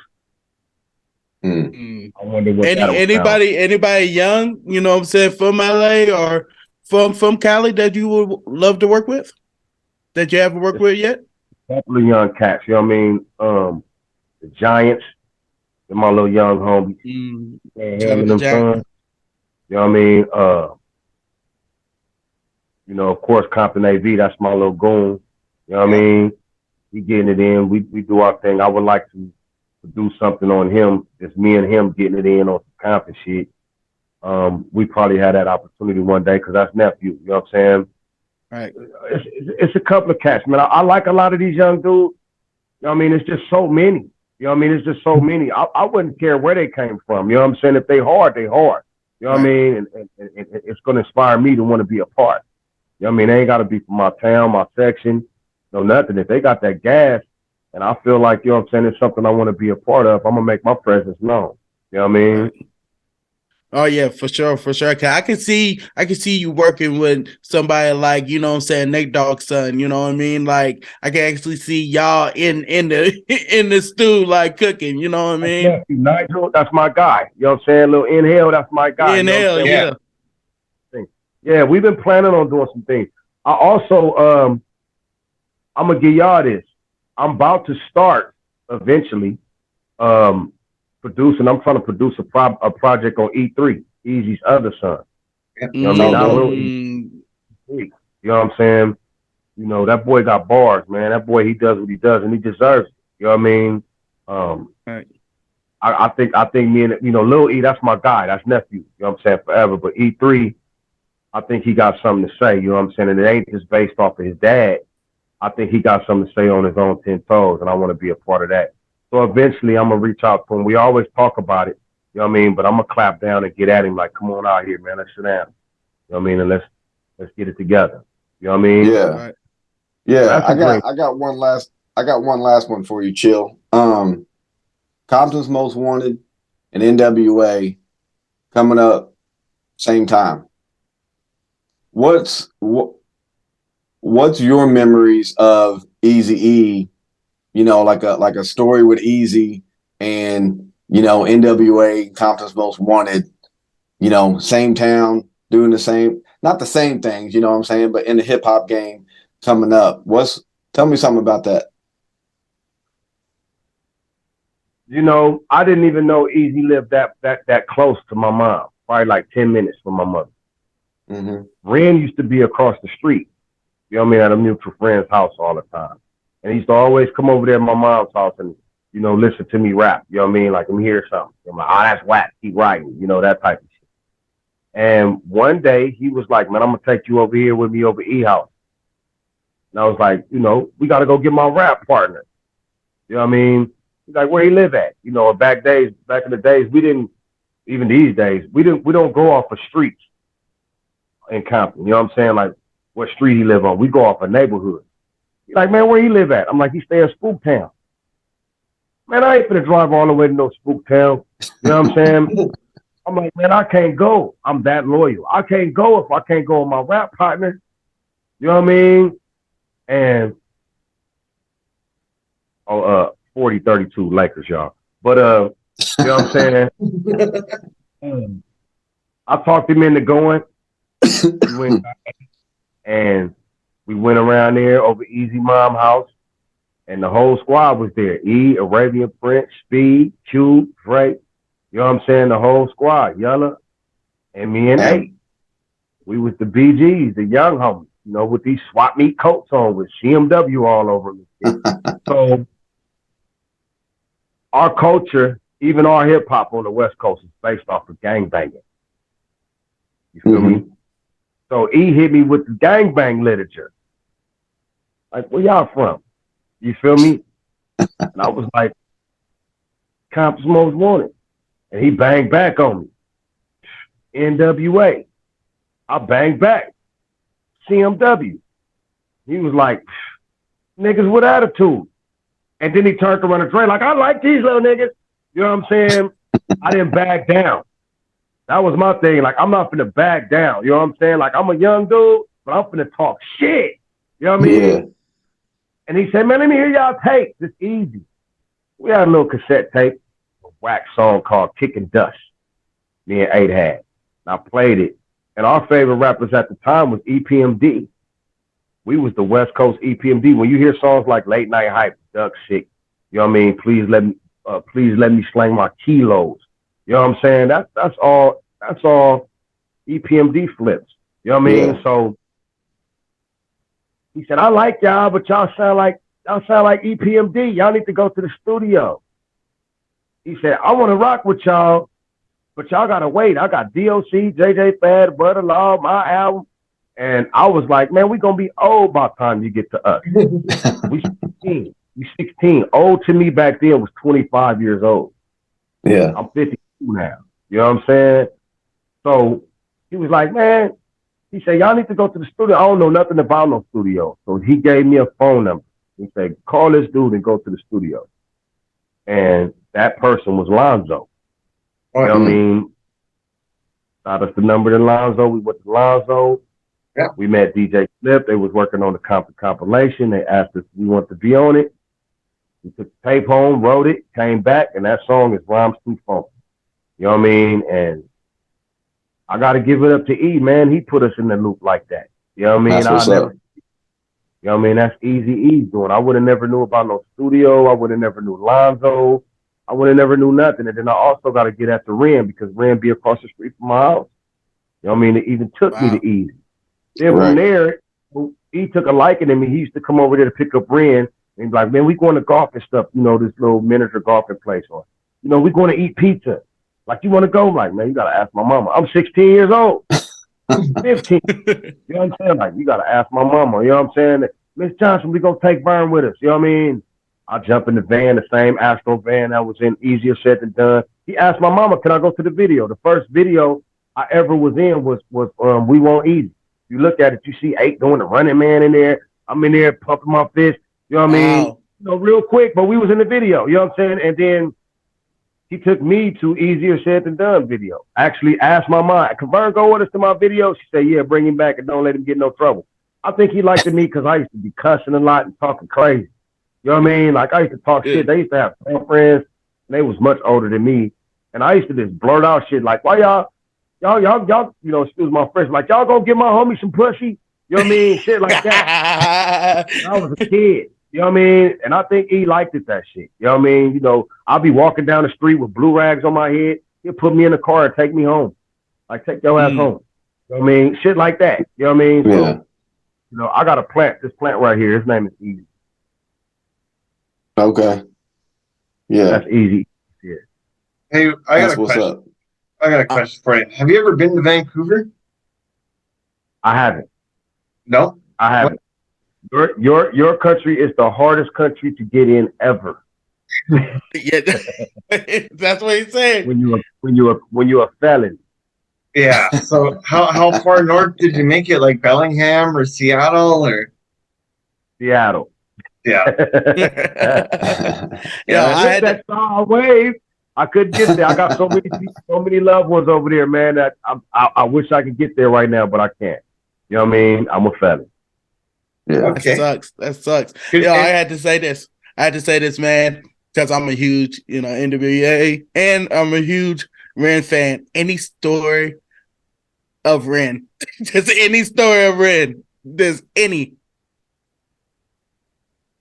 Mm. I wonder what anybody young, you know what I'm saying, from LA or from Cali that you would love to work with? That you haven't worked with yet? A couple of young cats, you know what I mean? The Giants, they're my little young homies. You know what I mean? You know, of course, Compton AV, that's my little goon. You know what I mean? We getting it in. We do our thing. I would like to do something on him. It's me and him getting it in on some Compton shit. We probably had that opportunity one day because that's nephew. You know what I'm saying? Right. It's a couple of cats, man. I like a lot of these young dudes. You know what I mean? It's just so many. You know what I mean? It's just so many. I wouldn't care where they came from. You know what I'm saying? If they hard, they hard. You know what I mean? And it's going to inspire me to want to be a part. You know what I mean? They ain't got to be from my town, my section, no nothing. If they got that gas and I feel like, you know what I'm saying, it's something I want to be a part of, I'm going to make my presence known. You know what I mean? Right. Oh yeah, for sure. Cause I can see you working with somebody like, you know what I'm saying, Nate Dogg's son, you know what I mean? Like I can actually see y'all in the stew like cooking, you know what I mean? Yeah, Nigel, that's my guy. You know what I'm saying? Little Inhale, that's my guy. Inhale, you know yeah. Yeah, we've been planning on doing some things. I also I'm gonna give y'all this. I'm about to start eventually producing. I'm trying to produce a project on E3, Easy's other son. You know what I mean? Not little E3. You know what I'm saying? You know, that boy got bars, man. That boy, he does what he does, and he deserves it. You know what I mean? Right. I think me and, you know, Lil E, that's my guy. That's nephew. You know what I'm saying? Forever. But E3, I think he got something to say. You know what I'm saying? And it ain't just based off of his dad. I think he got something to say on his own 10 toes, and I want to be a part of that. So eventually I'm going to reach out to him. We always talk about it, you know what I mean? But I'm going to clap down and get at him like, come on out here, man. Let's sit down. You know what I mean? And let's get it together. You know what I mean? Yeah. Right. Yeah. I got one last one for you, Chill. Compton's Most Wanted and NWA coming up same time. What's your memories of Eazy-E? You know, like a story with Eazy and, you know, NWA, Compton's Most Wanted, you know, same town, doing the same, not the same things, you know what I'm saying, but in the hip hop game coming up. Tell me something about that. You know, I didn't even know Eazy lived that close to my mom, probably like 10 minutes from my mother. Mm-hmm. Ren used to be across the street, you know what I mean, at a mutual friend's house all the time. And he used to always come over there to my mom's house and, you know, listen to me rap. You know what I mean? Like, let me hear something. I'm like, oh, that's whack. Keep writing. You know, that type of shit. And one day he was like, man, I'm going to take you over here with me over E-House. And I was like, you know, we got to go get my rap partner. You know what I mean? He's like, where he live at? You know, back in the days, we didn't, even these days, we don't go off of streets in Compton. You know what I'm saying? Like, what street he live on. We go off a neighborhood. He's like, man, where he live at? I'm like, he stay in Spooktown. Man, I ain't finna drive all the way to no Spooktown. You know what I'm saying? I'm like, man, I can't go. I'm that loyal. I can't go if I can't go with my rap partner. You know what I mean? And 40-32 Lakers, y'all. But you know what I'm saying? I talked him into going. And we went around there over Easy Mom house, and the whole squad was there. E, Arabian Prince, Speed, Q, Drake. You know what I'm saying? The whole squad, Yella, and me and A. We was the BGs, the young homies, you know, with these swap meet coats on with CMW all over me. So our culture, even our hip hop on the West Coast, is based off of gangbanging. You feel me? So E hit me with the gangbang literature. Like, where y'all from? You feel me? And I was like, Compton's Most Wanted. And he banged back on me. NWA. I banged back. CMW. He was like, niggas with attitude. And then he turned around and Dre like, I like these little niggas. You know what I'm saying? I didn't back down. That was my thing. Like, I'm not finna back down. You know what I'm saying? Like, I'm a young dude, but I'm finna talk shit. You know what I mean? Yeah. And he said, man, let me hear y'all tapes. It's easy. We had a little cassette tape, a whack song called Kicking Dust. Me and 8 had. And I played it. And our favorite rappers at the time was EPMD. We was the West Coast EPMD. When you hear songs like Late Night Hype, Duck Sick, you know what I mean? Please let me slang my kilos. You know what I'm saying? That's all EPMD flips. You know what I mean? Yeah. So he said, I like y'all, but y'all sound like EPMD. Y'all need to go to the studio. He said, I want to rock with y'all, but y'all gotta wait. I got DOC, JJ Fad, Butter Law, my album. And I was like, man, we gonna be old by the time you get to us. We 16. We 16. Old to me back then was 25 years old. Yeah. I'm 52 now. You know what I'm saying? So he was like, man, he said, y'all need to go to the studio. I don't know nothing about no studio. So he gave me a phone number. He said, call this dude and go to the studio. And that person was Lonzo. You know what I mean? Got us the number to Lonzo. We went to Lonzo. Yeah. We met DJ Flip. They was working on the Compton compilation. They asked us if we wanted to be on it. We took the tape home, wrote it, came back, and that song is Rhymes Too Funky. You know what I mean? And I got to give it up to E, man. He put us in the loop like that. You know what I mean? That's what's up. You know what I mean? That's Easy E's doing. I would have never knew about no studio. I would have never knew Lonzo. I would have never knew nothing. And then I also got to get at the Ren because Ren be across the street from my house. You know what I mean? It even took me to Easy. Then from there, he took a liking to me. He used to come over there to pick up Ren and be like, man, we going to golf and stuff, you know, this little miniature golfing place. Or, you know, we going to eat pizza. Like, you want to go? I'm like, man, you got to ask my mama. I'm 16 years old. I'm 15. You know what I'm saying? Like, you got to ask my mama. You know what I'm saying? Miss Johnson, we going to take Vern with us. You know what I mean? I jump in the van, the same Astro van that was in Easier Said Than Done. He asked my mama, can I go to the video? The first video I ever was in was We Won't Easy. You look at it, you see 8 doing the Running Man in there. I'm in there pumping my fist. You know what I mean? You know, real quick, but we was in the video. You know what I'm saying? And then he took me to Easier Said Than Done video. Actually asked my mom, can Vern go with us to my video? She said, yeah, bring him back and don't let him get no trouble. I think he liked me because I used to be cussing a lot and talking crazy. You know what I mean? Like, I used to talk shit. They used to have girlfriends, and they was much older than me. And I used to just blurt out shit like, why y'all, you know, excuse my French, like, y'all gonna give my homie some pussy? You know what I mean? Shit like that. I was a kid. You know what I mean? And I think he liked it, that shit. You know what I mean? You know, I'll be walking down the street with blue rags on my head. He'll put me in the car and take me home. Like, take your ass home. You know what I mean? Shit like that. You know what I mean? Yeah. So, you know, I got a plant, this plant right here. His name is Easy. Okay. Yeah. That's Easy. Yeah. Hey, I got a question for you. Have you ever been to Vancouver? I haven't. No? I haven't. Your country is the hardest country to get in ever. Yeah, that's what he's saying. When you're a felon. Yeah. So how far north did you make it? Like Bellingham or Seattle or Seattle? Yeah. Yeah. I had that star wave. I couldn't get there. I got so many loved ones over there, man. That I wish I could get there right now, but I can't. You know what I mean? I'm a felon. Yeah. Okay. That sucks. Yeah, I had to say this, man, because I'm a huge, you know, NWA and I'm a huge Ren fan. Any story of Ren, just any story of Ren, there's any.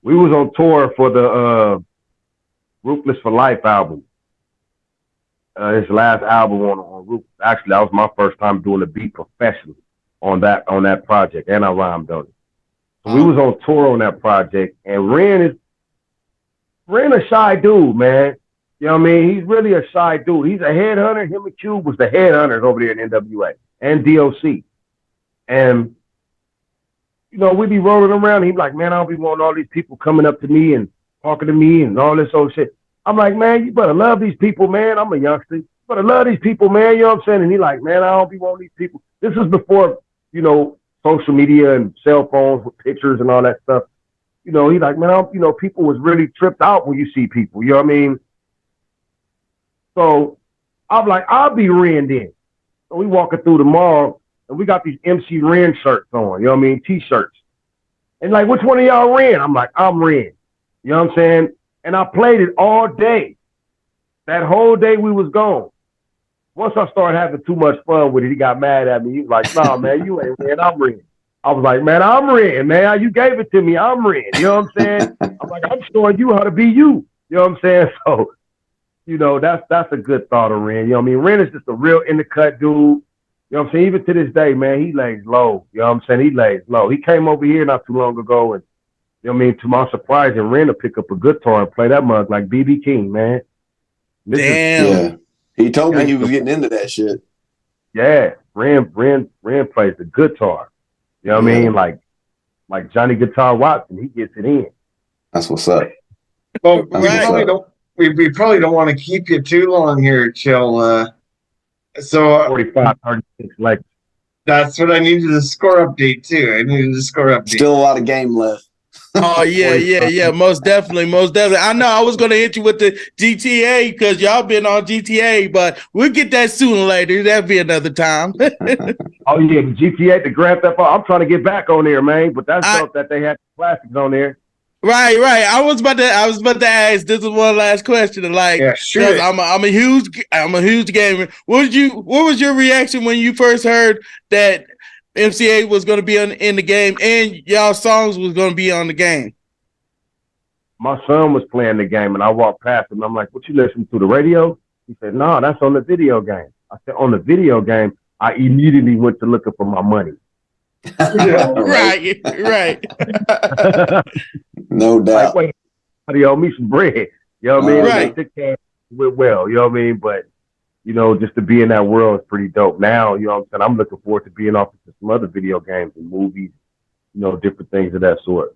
We was on tour for the Ruthless for Life album. His last album on Ruthless. Actually, that was my first time doing a beat professionally on that project, and I rhymed on it. So we was on tour on that project, and Ren a shy dude, man. You know what I mean? He's really a shy dude. He's a headhunter. Him and Cube was the headhunters over there in NWA and DOC. And, you know, we be rolling around. He's like, man, I don't be wanting all these people coming up to me and talking to me and all this old shit. I'm like, man, you better love these people, man. I'm a youngster. You better love these people, man. You know what I'm saying? And he like, man, I don't be wanting these people. This is before, you know, social media and cell phones with pictures and all that stuff. You know, he like, man, you know, people was really tripped out when you see people. You know what I mean? So I'm like, I'll be Ren then. So we walking through the mall and we got these MC Ren shirts on, you know what I mean? T-shirts. And like, which one of y'all Ren? I'm like, I'm Ren. You know what I'm saying? And I played it all day. That whole day we was gone. Once I started having too much fun with it, he got mad at me. He was like, nah, man, you ain't Ren, I'm Ren. I was like, man, I'm Ren, man. You gave it to me. I'm Ren. You know what I'm saying? I'm like, I'm showing you how to be you. You know what I'm saying? So, you know, that's a good thought of Ren. You know what I mean? Ren is just a real in-the-cut dude. You know what I'm saying? Even to this day, man, he lays low. You know what I'm saying? He lays low. He came over here not too long ago, and, you know what I mean, to my surprise, and Ren to pick up a guitar and play that mug like B.B. King, man. Damn. He told me he was getting into that shit. Yeah, Ren plays the guitar. You know what I mean? Like Johnny Guitar Watson, he gets it in. That's what's up. Well, we probably don't want to keep you too long here, Chill. So 45, 36 legs. That's what I needed the score update too. I needed the score update. Still a lot of game left. Oh yeah, most definitely. I know I was gonna hit you with the GTA because y'all been on GTA, but we'll get that sooner or later. That'll be another time. Oh yeah, the GTA, the Grand Theft Auto. I'm trying to get back on there, man. But that's dope that they had classics on there. Right. I was about to ask. This is one last question. Like, yeah, sure. I'm a huge gamer. What was your reaction when you first heard that MCA was going to be in the game and y'all songs was going to be on the game? My son was playing the game, and I walked past him. And I'm like, "What you listening to, the radio?" He said, "No, that's on the video game." I said, "On the video game." I immediately went to looking for my money. Right. No doubt. Like, wait, you owe me some bread. You know what I mean? Right. They took care of it well. You know what I mean? But, you know, just to be in that world is pretty dope. Now, you know what I'm saying? I'm looking forward to being off of some other video games and movies, you know, different things of that sort.